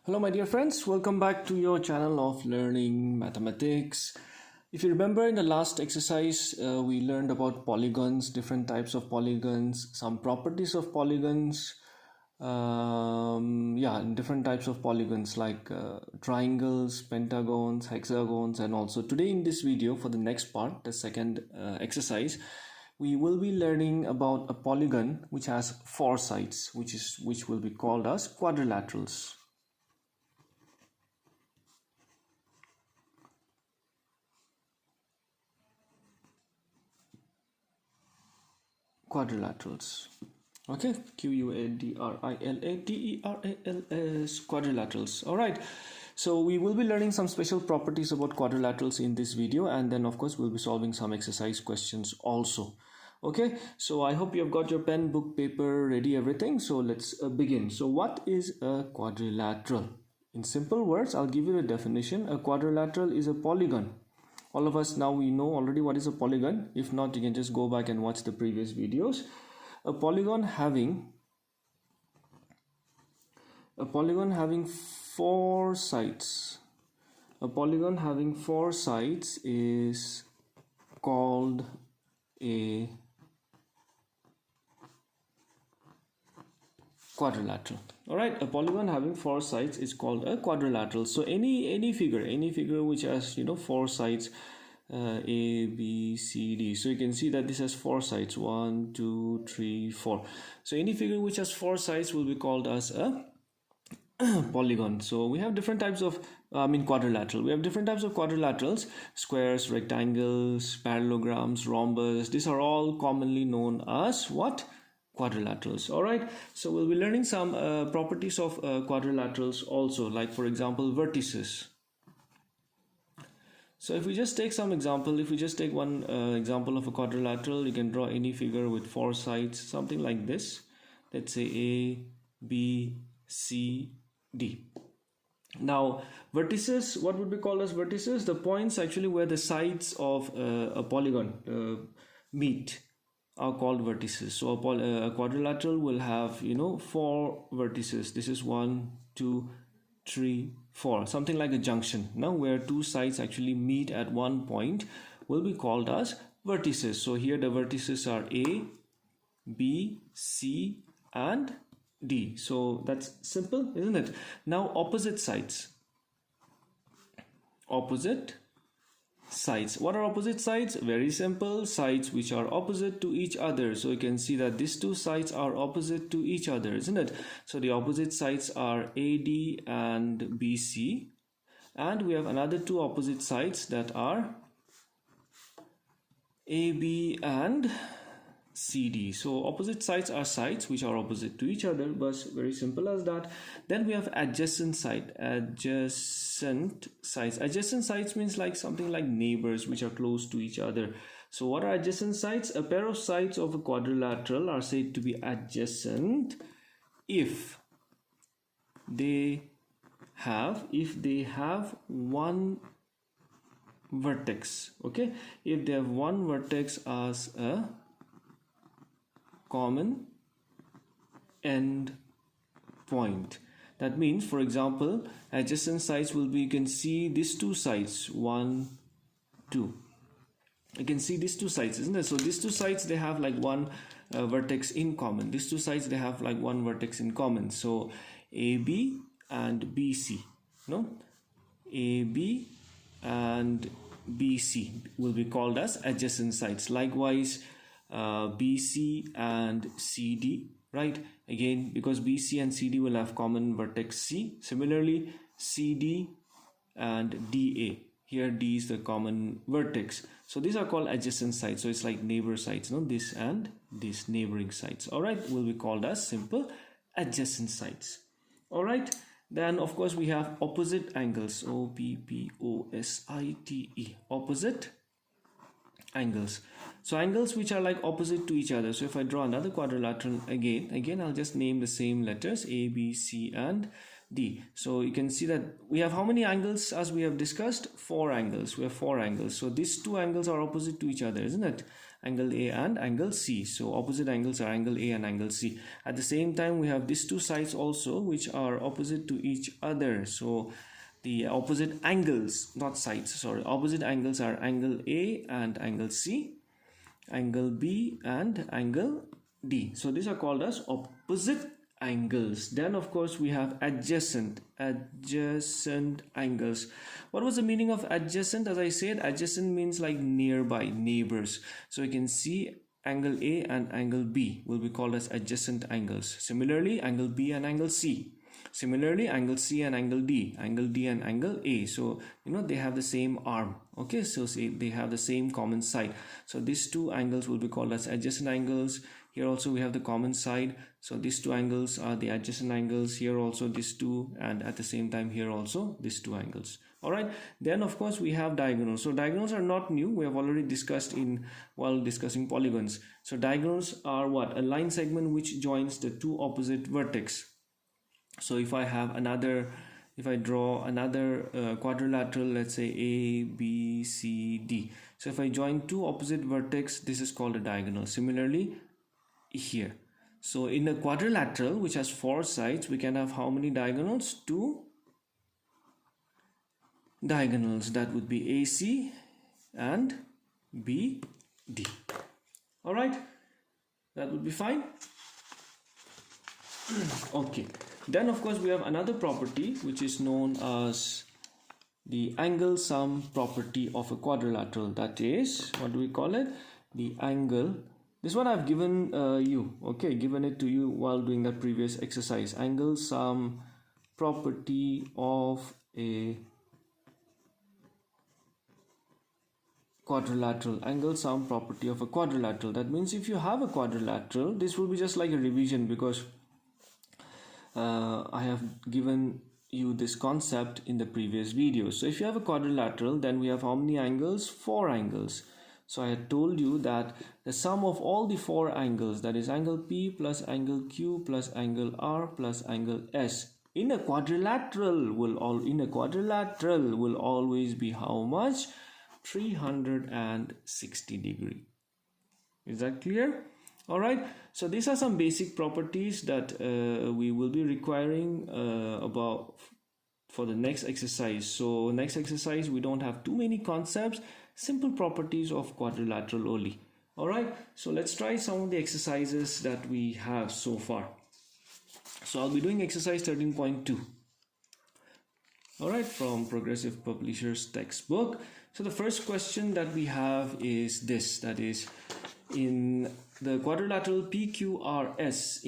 Hello my dear friends, welcome back to your channel of learning mathematics. If you remember in the last exercise, we learned about polygons, different types of polygons, some properties of polygons, and different types of polygons like triangles, pentagons, hexagons, and also today in this video for the next part, the second exercise, we will be learning about a polygon which has four sides, which will be called as quadrilaterals. Quadrilaterals. Okay, Quadrilaterals, quadrilaterals. All right, so we will be learning some special properties about quadrilaterals in this video, and then of course we'll be solving some exercise questions also. Okay, so I hope you have got your pen, book, paper ready, everything. So let's begin. So what is a quadrilateral? In simple words, I'll give you a definition. A quadrilateral is a polygon. All of us now we know already what is a polygon. If not, you can just go back and watch the previous videos. A polygon having four sides. A polygon having four sides is called a quadrilateral. All right, a polygon having four sides is called a quadrilateral. So any figure which has four sides, A, B, C, D. So you can see that this has four sides, 1, 2, 3, 4. So any figure which has four sides will be called as a polygon. So we have different types of quadrilateral. We have different types of quadrilaterals: squares, rectangles, parallelograms, rhombus. These are all commonly known as what? Quadrilaterals. All right, so we'll be learning some properties of quadrilaterals also, like for example vertices. So if we just take some example, if we just take one example of a quadrilateral, you can draw any figure with four sides, something like this. Let's say A, B, C, D. Now vertices, what would be called as vertices? The points actually where the sides of a polygon meet are called vertices. So a quadrilateral will have four vertices. This is 1, 2, 3, 4, something like a junction. Now where two sides actually meet at one point will be called as vertices. So here the vertices are A, B, C, and D. So that's simple, isn't it? Now opposite sides. What are opposite sides? Very simple. Sides which are opposite to each other. So you can see that these two sides are opposite to each other, isn't it? So the opposite sides are AD and BC, and we have another two opposite sides that are AB and CD. So opposite sides are sides which are opposite to each other, but very simple as that. Then we have adjacent sides. Adjacent sides means like something like neighbors which are close to each other. So what are adjacent sides? A pair of sides of a quadrilateral are said to be adjacent if they have one vertex. Okay, if they have one vertex as a common end point. That means, for example, adjacent sides will be, you can see these two sides, 1, 2. You can see these two sides, isn't it? So these two sides, they have like one vertex in common. These two sides, they have like one vertex in common. So AB and BC, AB and BC will be called as adjacent sides. Likewise, BC and CD, right? Again, because BC and CD will have common vertex C. Similarly, CD and DA. Here D is the common vertex. So these are called adjacent sides. So it's like neighbor sides, this and this neighboring sides. All right, will be called as simple adjacent sides. All right. Then of course we have opposite angles. OPPOSITE. Opposite angles. So angles which are like opposite to each other. So if I draw another quadrilateral again I'll just name the same letters A, B, C, and D. So you can see that we have how many angles as we have discussed? 4 angles. We have 4 angles. So these two angles are opposite to each other, isn't it? angle A and angle C. So opposite angles are angle A and angle C. At the same time, we have these two sides also which are opposite to each other. So the opposite angles, not sides, sorry, opposite angles are angle A and angle C, angle B and angle D. So these are called as opposite angles. Then of course we have adjacent angles. What was the meaning of adjacent? As I said, adjacent means like nearby, neighbors. So you can see angle A and angle B will be called as adjacent angles. Similarly, angle B and angle C. Similarly, angle C and angle D and angle A. So they have the same arm. Okay, so say they have the same common side. So these two angles will be called as adjacent angles. Here also we have the common side. So these two angles are the adjacent angles. Here also these two, and at the same time here also these two angles. All right. Then of course we have diagonals. So diagonals are not new. We have already discussed while discussing polygons. So diagonals are what? A line segment which joins the two opposite vertex. So if I draw another quadrilateral, let's say A, B, C, D. So if I join two opposite vertex, this is called a diagonal. Similarly, here. So in a quadrilateral which has four sides, we can have how many diagonals? Two diagonals. That would be AC and BD. All right, that would be fine. Okay, then of course we have another property which is known as the angle sum property of a quadrilateral. That is, what do we call it? The angle. This one I've given given it to you while doing that previous exercise. Angle sum property of a quadrilateral. Angle sum property of a quadrilateral. That means if you have a quadrilateral, this will be just like a revision, because I have given you this concept in the previous video. So if you have a quadrilateral, then we have how many angles? 4 angles. So I had told you that the sum of all the 4 angles, that is angle P plus angle Q plus angle R plus angle S, in a quadrilateral will always be how much? 360 degree. Is that clear? All right, so these are some basic properties that we will be requiring about for the next exercise. So next exercise, we don't have too many concepts, simple properties of quadrilateral only. All right, so let's try some of the exercises that we have so far. So I'll be doing exercise 13.2. All right, from Progressive Publishers textbook. So the first question that we have is this, that is, in the quadrilateral PQRS,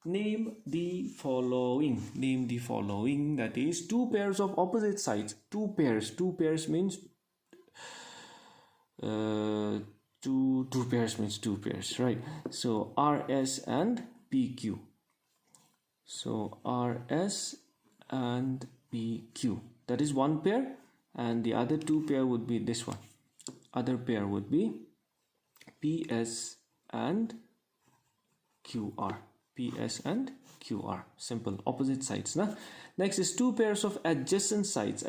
name the following. That is, two pairs of opposite sides. Two pairs means two pairs, right? So RS and PQ. So RS and PQ, that is one pair, and the other two pair would be this one. Other pair would be PS and QR. PS and QR. Simple. Opposite sides. Nah? Next is two pairs of adjacent sides.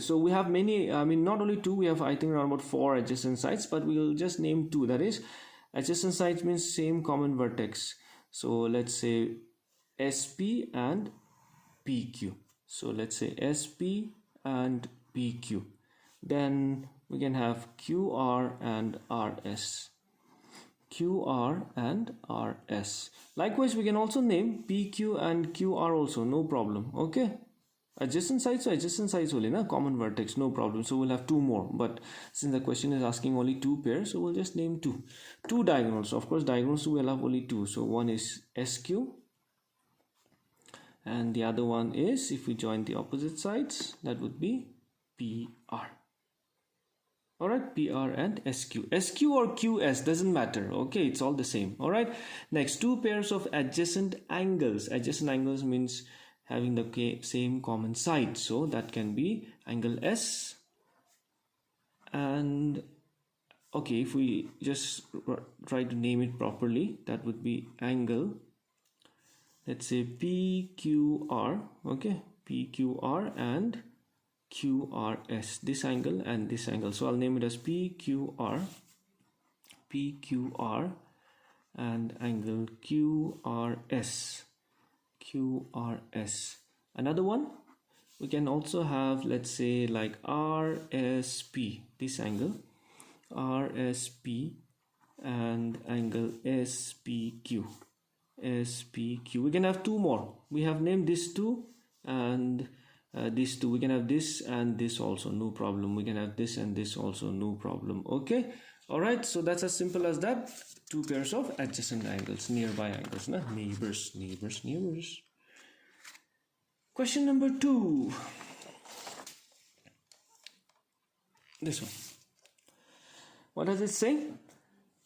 So we have many, not only two, we have I think around about 4 adjacent sides, but we will just name 2. That is, adjacent sides means same common vertex. So let's say SP and PQ. So let's say SP and PQ. Then we can have QR and RS. Likewise, we can also name PQ and QR also, no problem. Okay, adjacent sides only, na? Common vertex, no problem. So we'll have 2 more, but since the question is asking only 2 pairs, so we'll just name 2 diagonals. Of course, diagonals we'll have only 2. So one is SQ and the other one is, if we join the opposite sides, that would be PR. All right, PR and SQ. SQ or QS doesn't matter. Okay, it's all the same. All right. Next, two pairs of adjacent angles. Adjacent angles means having the same common side. So that can be angle S and, okay, if we just try to name it properly, that would be angle, let's say PQR. Okay, PQR and QRS, this angle and this angle. So I'll name it as PQR and angle QRS. Another one, we can also have, let's say, like RSP, this angle RSP and angle SPQ. We can have two more. We have named this two and these two. We can have this and this also, no problem. We can have this and this also, no problem. Okay, all right, so that's as simple as that. Two pairs of adjacent angles, nearby angles, neighbors. Question number 2, this one. What does it say?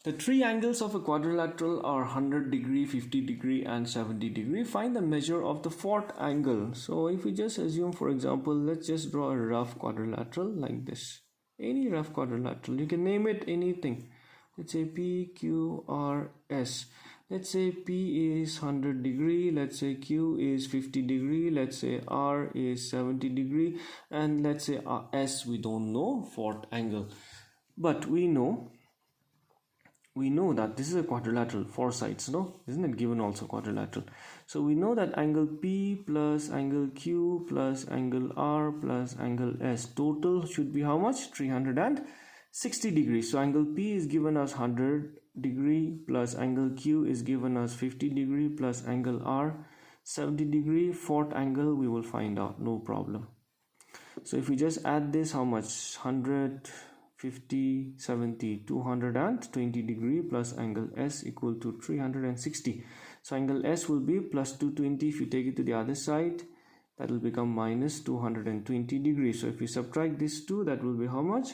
The three angles of a quadrilateral are 100 degree, 50 degree and 70 degree. Find the measure of the fourth angle. So if we just assume, for example, let's just draw a rough quadrilateral like this. Any rough quadrilateral, you can name it anything. Let's say PQRS. Let's say P is 100 degree, let's say Q is 50 degree, let's say R is 70 degree, and let's say S, we don't know, fourth angle. But we know that this is a quadrilateral, four sides, no? Isn't it given also quadrilateral? So we know that angle P plus angle Q plus angle R plus angle S total should be how much? 360 degrees. So angle P is given as 100 degree plus angle Q is given as 50 degree plus angle R 70 degree. Fourth angle we will find out, no problem. So if we just add this, how much? 100, 50, 70, 220 degree plus angle S equal to 360. So angle S will be plus 220. If you take it to the other side, that will become minus 220 degrees. So if we subtract this 2, that will be how much?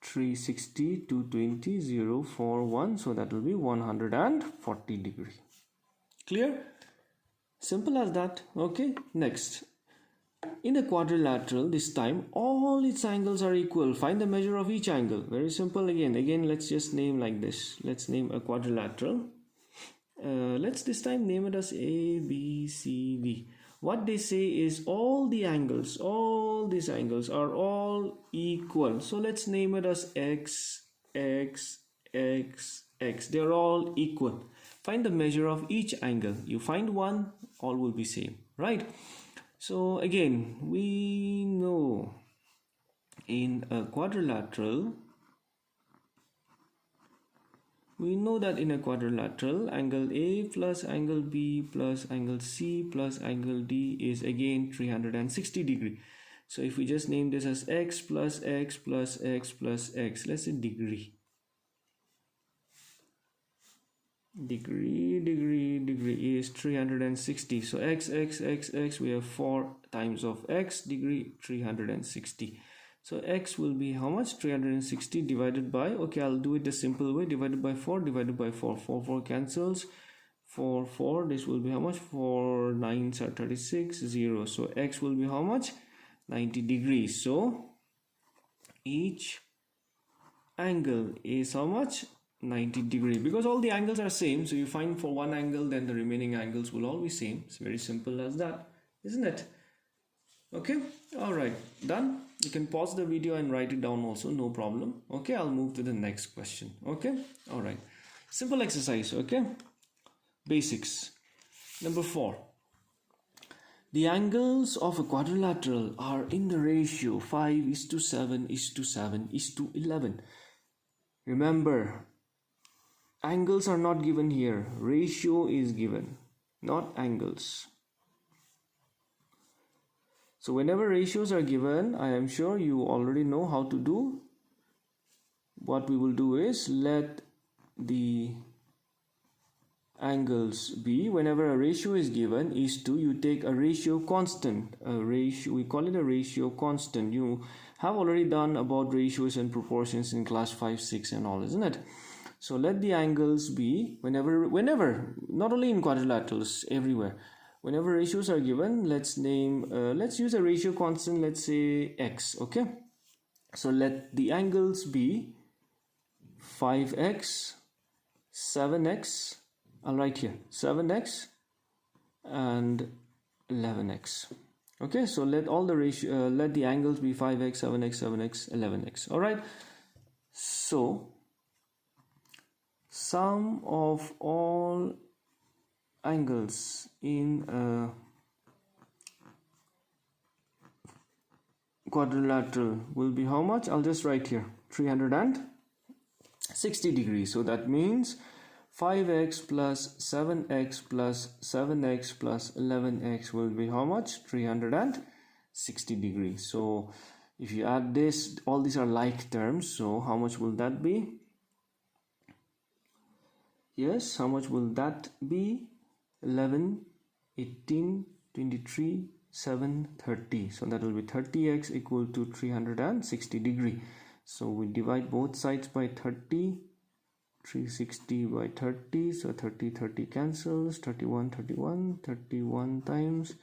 360, 220, 0, 4, 1. So that will be 140 degree. Clear? Simple as that. Okay, next. In a quadrilateral, this time all its angles are equal. Find the measure of each angle. Very simple. Again, let's just name like this. Let's name a quadrilateral. Let's this time name it as A, B, C, D. What they say is all the angles, all these angles are all equal. So let's name it as X, X, X, X. They're all equal. Find the measure of each angle. You find one, all will be same, right? So again, we know in a quadrilateral, angle A plus angle B plus angle C plus angle D is again 360 degree. So if we just name this as X plus X plus X plus X, let's say degree is 360. So X, we have 4 times of X, degree 360. So X will be how much? 360 divided by, okay, I'll do it the simple way, divided by 4, 4 cancels, 4, this will be how much? 4 9s are 36, 0. So X will be how much? 90 degrees. So each angle is how much? 90 degree, because all the angles are same. So you find for one angle, then the remaining angles will all be same. It's very simple as that, isn't it? Okay, all right, done. You can pause the video and write it down also, no problem. Okay, I'll move to the next question. Okay, all right, simple exercise. Okay, basics. Number 4, the angles of a quadrilateral are in the ratio 5:7:7:11. Remember, angles are not given here, ratio is given, not angles. So whenever ratios are given, I am sure you already know how to do. What we will do is let the angles be, whenever a ratio is given, is to, you take a ratio constant, we call it a ratio constant. You have already done about ratios and proportions in class 5, 6 and all, isn't it? So let the angles be, whenever, not only in quadrilaterals, everywhere. Whenever ratios are given, let's use a ratio constant, let's say X, okay? So let the angles be 5x, 7x, I'll write here, 7x and 11x, Okay, so let all the ratio let the angles be 5x, 7x, 7x, 11x. All right, so sum of all angles in a quadrilateral will be how much? I'll just write here 360 degrees. So that means 5x plus 7x plus 7x plus 11x will be how much? 360 degrees. So if you add this, all these are like terms, so how much will that be? Yes, how much will that be? 11, 18, 23, 7, 30. So that will be 30x equal to 360 degree. So we divide both sides by 30, 360 by 30, so 30 30 cancels, 31 31, 31 times,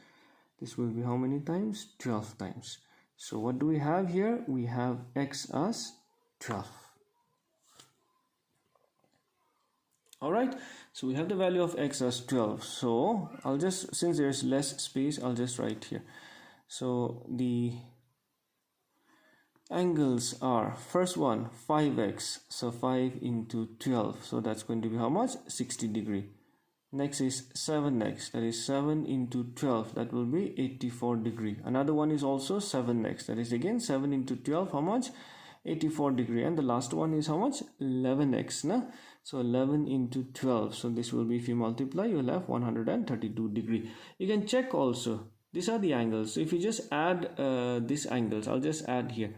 this will be how many times? 12 times. So what do we have here? We have x as 12. All right, so we have the value of x as 12. So I'll just, since there's less space, I'll just write here. So the angles are, first one 5x, so 5 into 12, so that's going to be how much? 60 degree. Next is 7x, that is 7 into 12, that will be 84 degree. Another one is also 7x, that is again 7 into 12, how much? 84 degree. And the last one is how much? 11x, na? So 11 into 12, so this will be, if you multiply, you will have 132 degree. You can check also, these are the angles. So if you just add these angles, I'll just add here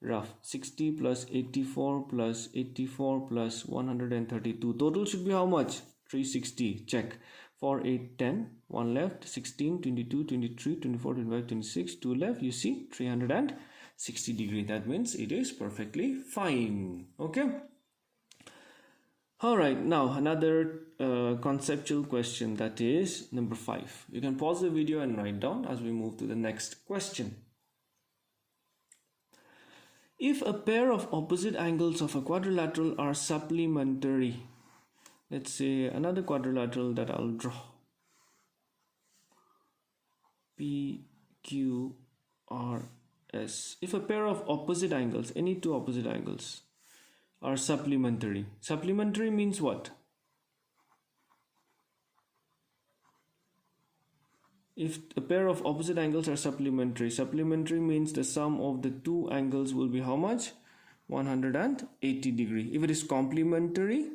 rough 60 plus 84 plus 84 plus 132, total should be how much? 360. Check. 4 8 10, 1 left, 16 22 23 24 25 26, 2 left. You see 360 degree. That means it is perfectly fine. Okay, all right, now another conceptual question, that is number 5. You can pause the video and write down as we move to the next question. If a pair of opposite angles of a quadrilateral are supplementary, let's say another quadrilateral that I'll draw, PQRS. If a pair of opposite angles, any two opposite angles, are supplementary. Supplementary means what? If a pair of opposite angles are supplementary, supplementary means the sum of the two angles will be how much? 180 degree. If it is complementary,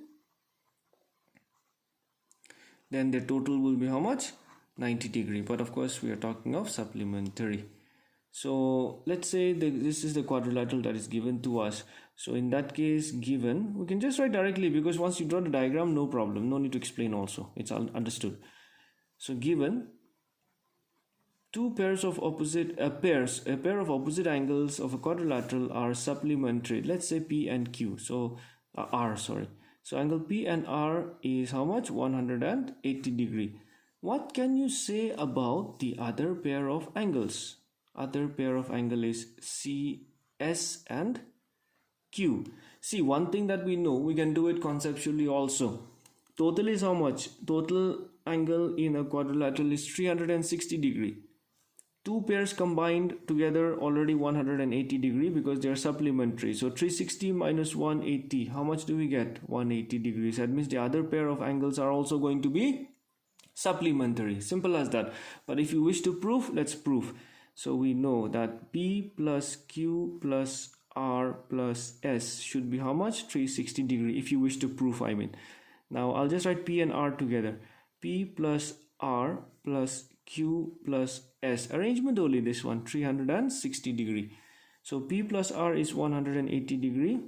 then the total will be how much? 90 degree. But of course we are talking of supplementary. So let's say this is the quadrilateral that is given to us. So in that case, given, we can just write directly, because once you draw the diagram, no problem, no need to explain also, it's all understood. So given two pairs of opposite a pair of opposite angles of a quadrilateral are supplementary, let's say P and Q, so R, sorry. So angle P and R is how much? 180 degree. What can you say about the other pair of angles? Other pair of angle is CS and Q. See, one thing that we know, we can do it conceptually also. Total is how much? Total angle in a quadrilateral is 360 degree. Two pairs combined together already 180 degree, because they are supplementary. So 360 minus 180, how much do we get? 180 degrees. That means the other pair of angles are also going to be supplementary. Simple as that. But if you wish to prove, let's prove. So we know that P plus Q plus R plus S should be how much? 360 degree. If you wish to prove, I mean. Now I'll just write P and R together. P plus R plus Q plus S. Arrangement only, this one, 360 degree. So P plus R is 180 degree.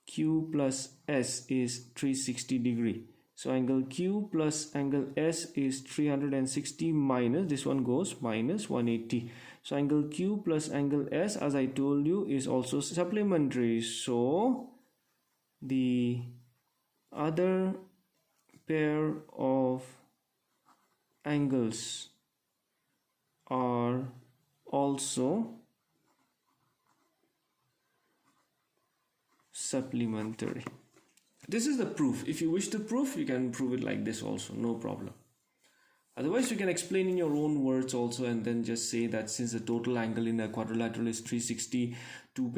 Q plus S is 360 degree. So angle Q plus angle S is 360 minus, this one goes minus 180. So angle Q plus angle S, as I told you, is also supplementary. So the other pair of angles are also supplementary. This is the proof. If you wish to prove, you can prove it like this also, no problem. Otherwise, you can explain in your own words also, and then just say that since the total angle in a quadrilateral is 360, two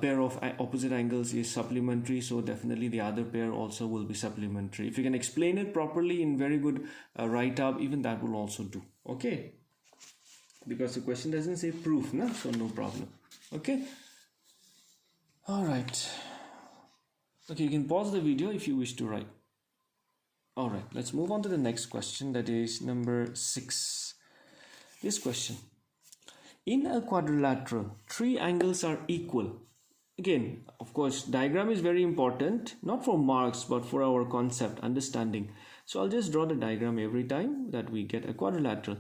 pair of opposite angles is supplementary, so definitely the other pair also will be supplementary. If you can explain it properly in very good write-up, even that will also do. Okay, because the question doesn't say proof, na? So no problem. Okay. All right. Okay, you can pause the video if you wish to write. All right, let's move on to the next question, that is number 6. This question: in a quadrilateral, 3 angles are equal. Again, of course, diagram is very important, not for marks, but for our concept, understanding. So I'll just draw the diagram every time that we get a quadrilateral.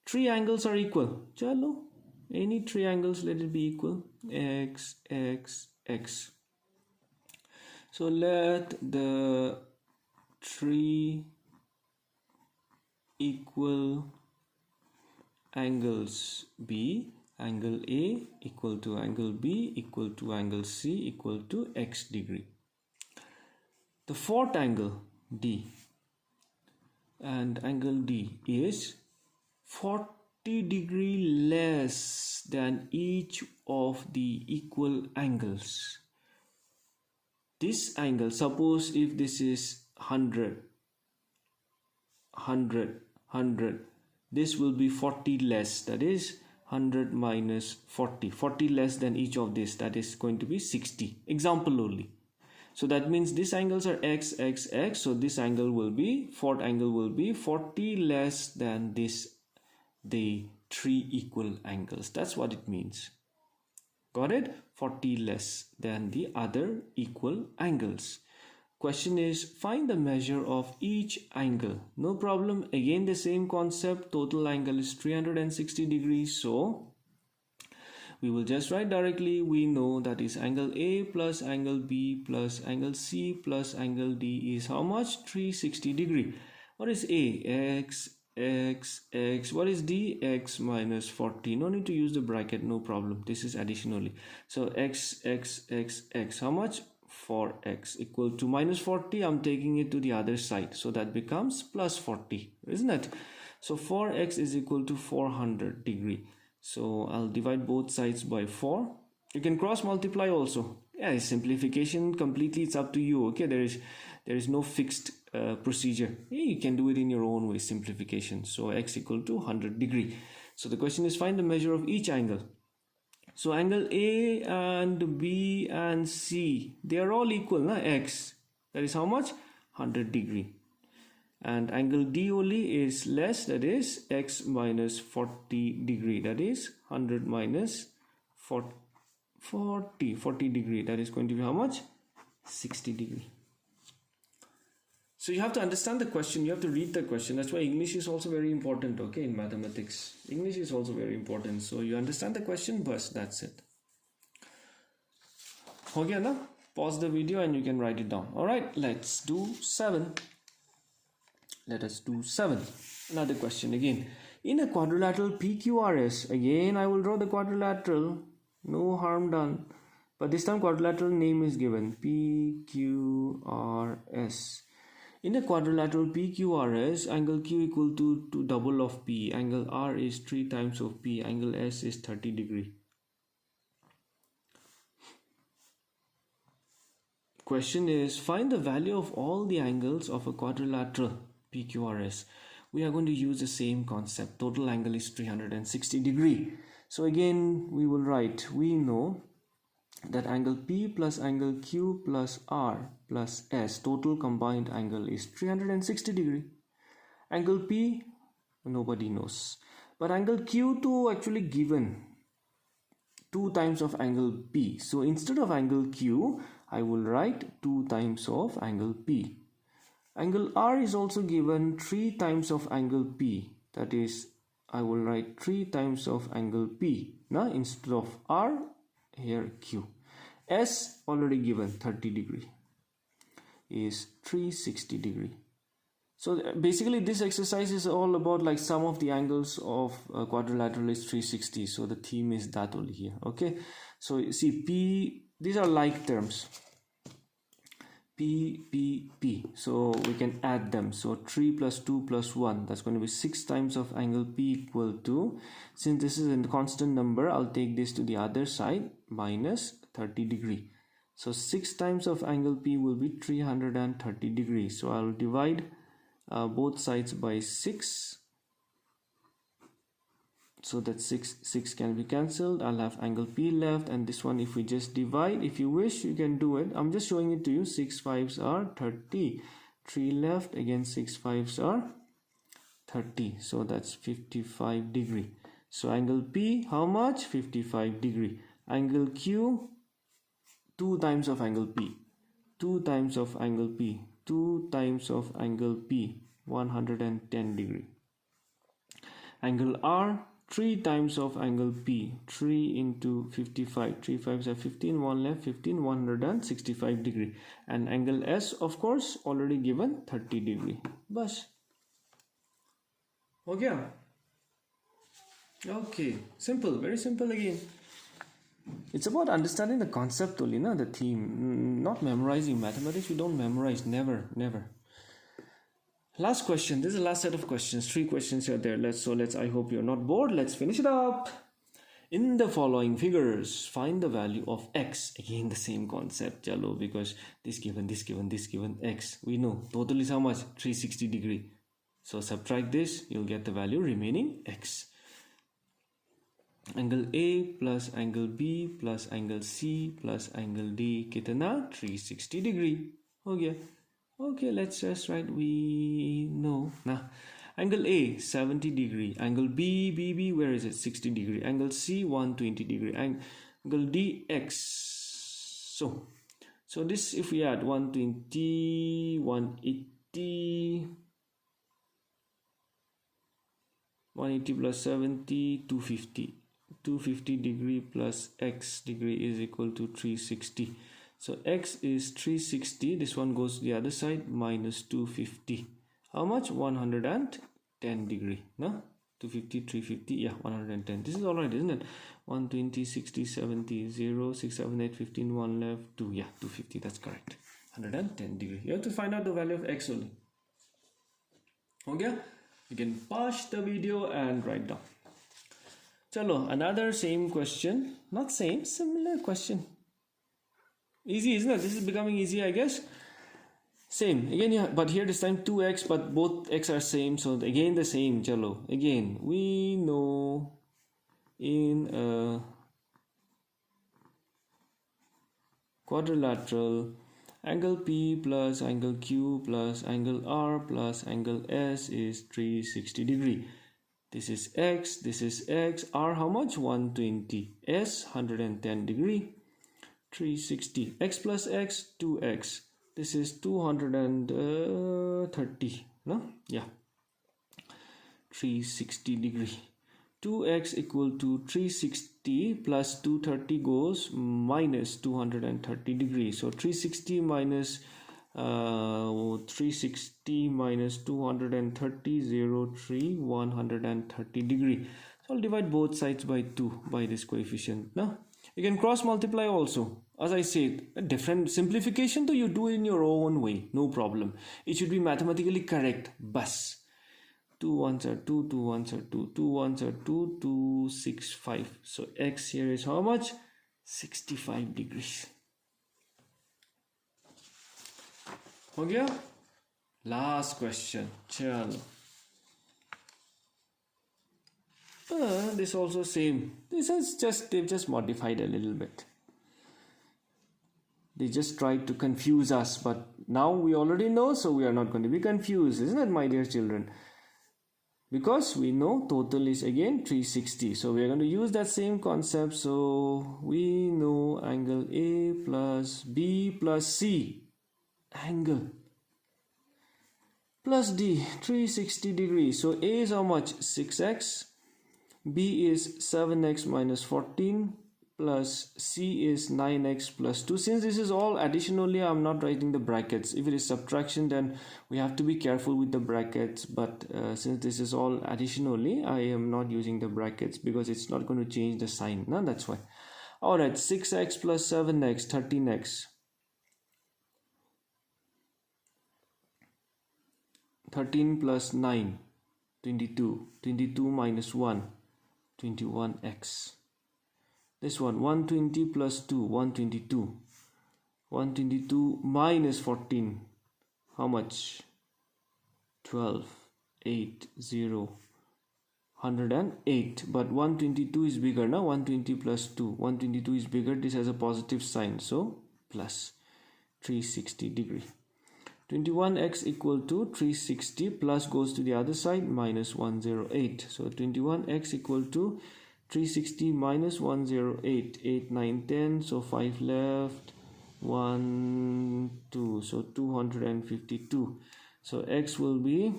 3 angles are equal. Chalo, any 3 angles, let it be equal. X, X, X. So let the 3 equal angles be angle A equal to angle B equal to angle C equal to X degree. The fourth angle D and angle D is 40 degree less than each of the equal angles. This angle, suppose if this is 100, this will be 40 less, that is 100 minus 40 less than each of this, that is going to be 60. Example only. So that means these angles are X, X, X. So this angle will be, fourth angle will be 40 less than this, the 3 equal angles. That's what it means. Got it? 40 less than the other equal angles. Question is, find the measure of each angle. No problem. Again, the same concept. Total angle is 360 degrees. So we will just write directly. We know that is angle A plus angle B plus angle C plus angle D is how much? 360 degree. What is A? X, X, X. What is D? X minus 40. No need to use the bracket. No problem. This is additionally. So X, X, X, X. How much? 4x equal to minus 40. I'm taking it to the other side, so that becomes plus 40, isn't it? So 4x is equal to 400 degree. So I'll divide both sides by 4. You can cross multiply also. Yeah, simplification completely, it's up to you. Okay, there is no fixed procedure. You can do it in your own way, simplification. So x equal to 100 degree. So the question is, find the measure of each angle. So angle A and B and C, they are all equal, na? X, that is how much? 100 degree. And angle D only is less, that is X minus 40 degree, that is 100 minus 40 degree, that is going to be how much? 60 degree. So you have to understand the question, you have to read the question. That's why English is also very important, okay, in mathematics. English is also very important. So you understand the question, but that's it. Okay, na? Pause the video and you can write it down. Alright, let's do 7. Let us do 7. Another question again. In a quadrilateral PQRS, again I will draw the quadrilateral. No harm done. But this time quadrilateral name is given. PQRS. In a quadrilateral PQRS, angle Q equal to double of P. Angle R is 3 times of P. Angle S is 30 degree. Question is, find the value of all the angles of a quadrilateral PQRS. We are going to use the same concept. Total angle is 360 degree. So again, we will write, we know that angle P plus angle Q plus R plus S, total combined angle is 360 degree. Angle P, nobody knows. But angle Q2 actually given 2 times of angle P. So instead of angle Q, I will write 2 times of angle P. Angle R is also given 3 times of angle P. That is, I will write 3 times of angle P. Now instead of R, here Q. S already given 30 degree is 360 degree. So basically this exercise is all about like sum of the angles of quadrilateral is 360. So the theme is that only here. Okay. So you see P, these are like terms. P. So we can add them. So 3 plus 2 plus 1, that's going to be 6 times of angle P equal to, since this is a constant number, I'll take this to the other side, minus 30 degree. So 6 times of angle P will be 330 degrees. So I'll divide both sides by 6. So that 6 can be cancelled. I'll have angle P left, and this one, if we just divide, if you wish you can do it. I'm just showing it to you. 6 5s are 30. 3 left, again 6 5s are 30. So that's 55 degree. So angle P, how much? 55 degree. Angle Q, 2 times of angle P. 2 times of angle P. 2 times of angle P, 110 degree. Angle R, 3 times of angle P. 3 into 55. 3 5s are 15. 1 left, 15. 165 degree. And angle S, of course, already given 30 degree. Bas. Okay. Okay. Simple. Very simple again. It's about understanding the concept only, no? The theme. Not memorizing. Mathematics we don't memorize. Never. Last question. This is the last set of questions. 3 questions are there. Let's. I hope you're not bored. Let's finish it up. In the following figures, find the value of x. Again, the same concept, chalo, because this given x. We know total is how much? 360 degree. So subtract this, you'll get the value remaining x. Angle A plus angle B plus angle C plus angle D kitana 360 degree. Okay, let's just write. We know now. Angle A 70 degree. Angle B, where is it? 60 degree. Angle C 120 degree. Angle D x. So this, if we add 120, 180 plus 70, 250. 250 degree plus x degree is equal to 360. So x is 360. This one goes to the other side, minus 250. How much? 110 degree. No? 250, 350. Yeah, 110. This is all right, isn't it? 120, 60, 70, 0, 6, 7, 8, 15, 1 left, 2. Yeah, 250. That's correct. 110 degree. You have to find out the value of x only. Okay? You can pause the video and write down. Chalo, another same question. Not same, similar question. Easy, isn't it? This is becoming easy, I guess. Same. Again, yeah, but here this time 2x, but both x are same. So again the same, chalo. Again, we know in a quadrilateral, angle P plus angle Q plus angle R plus angle S is 360 degree. This is x, R how much? 120, S 110 degree, 360, x plus x, 2x. This is 230, no? Yeah, 360 degree. 2x equal to 360 plus 230 goes minus 230 degrees. So 360 minus 360 minus 230, 0, 3, 130 degree. So I'll divide both sides by 2 by this coefficient. Now you can cross multiply also. As I said, a different simplification, though you do it in your own way, no problem. It should be mathematically correct. Bus. 2 1s are 2, 2 1s are 2, 2 1s are 2, 2, 6, 5. So x here is how much? 65 degrees. Okay? Last question. Chalo. This also same. This is just, they've just modified a little bit. They just tried to confuse us, but now we already know, so we are not going to be confused, isn't it, my dear children? Because we know total is again 360. So we are going to use that same concept. So we know angle A plus B plus C. Angle plus D, 360 degrees. So A is how much? 6x. B is 7x minus 14 plus C is 9x plus 2. Since this is all addition only, I'm not writing the brackets. If it is subtraction, then we have to be careful with the brackets. But since this is all addition only, I am not using the brackets because it's not going to change the sign. No, that's why. Alright, 6x plus 7x, 13x. 13 plus 9, 22. 22 minus 1, 21x. This one, 120 plus 2, 122. 122 minus 14, how much? 12, 8, 0, 108. But 122 is bigger now. 120 plus 2, 122 is bigger. This has a positive sign, so plus 360 degree. 21x equal to 360, plus goes to the other side, minus 108. So 21x equal to 360 minus 108, 8, 9, 10, so 5 left, 1, 2, so 252. So x will be,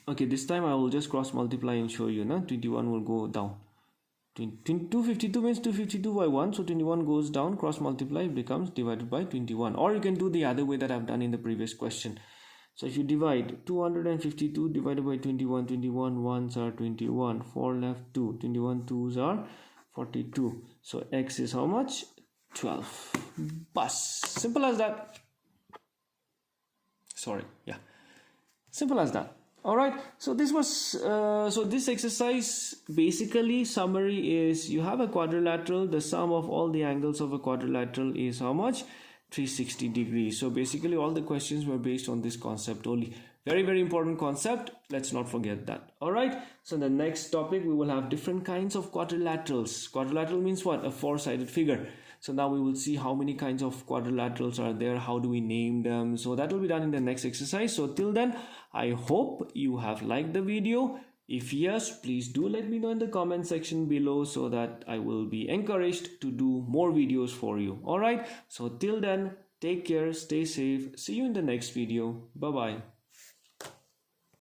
okay, this time I will just cross multiply and show you. 21 will go down. 252 means 252 by 1, so 21 goes down, cross multiply, it becomes divided by 21. Or you can do the other way that I've done in the previous question. So if you divide 252 divided by 21, 21 ones are 21, 4 left 2, 21 twos are 42. So x is how much? 12. Bus. Simple as that. Sorry, yeah. Simple as that. All right, so this was so this exercise, basically summary is, you have a quadrilateral, the sum of all the angles of a quadrilateral is how much? 360 degrees. So basically all the questions were based on this concept only. Very, very important concept, let's not forget that. All right, so in the next topic we will have different kinds of quadrilaterals. Quadrilateral means what? A four-sided figure. So now we will see how many kinds of quadrilaterals are there, how do we name them. So that will be done in the next exercise. So till then, I hope you have liked the video. If yes, please do let me know in the comment section below so that I will be encouraged to do more videos for you. All right, so till then, take care, stay safe. See you in the next video. Bye bye.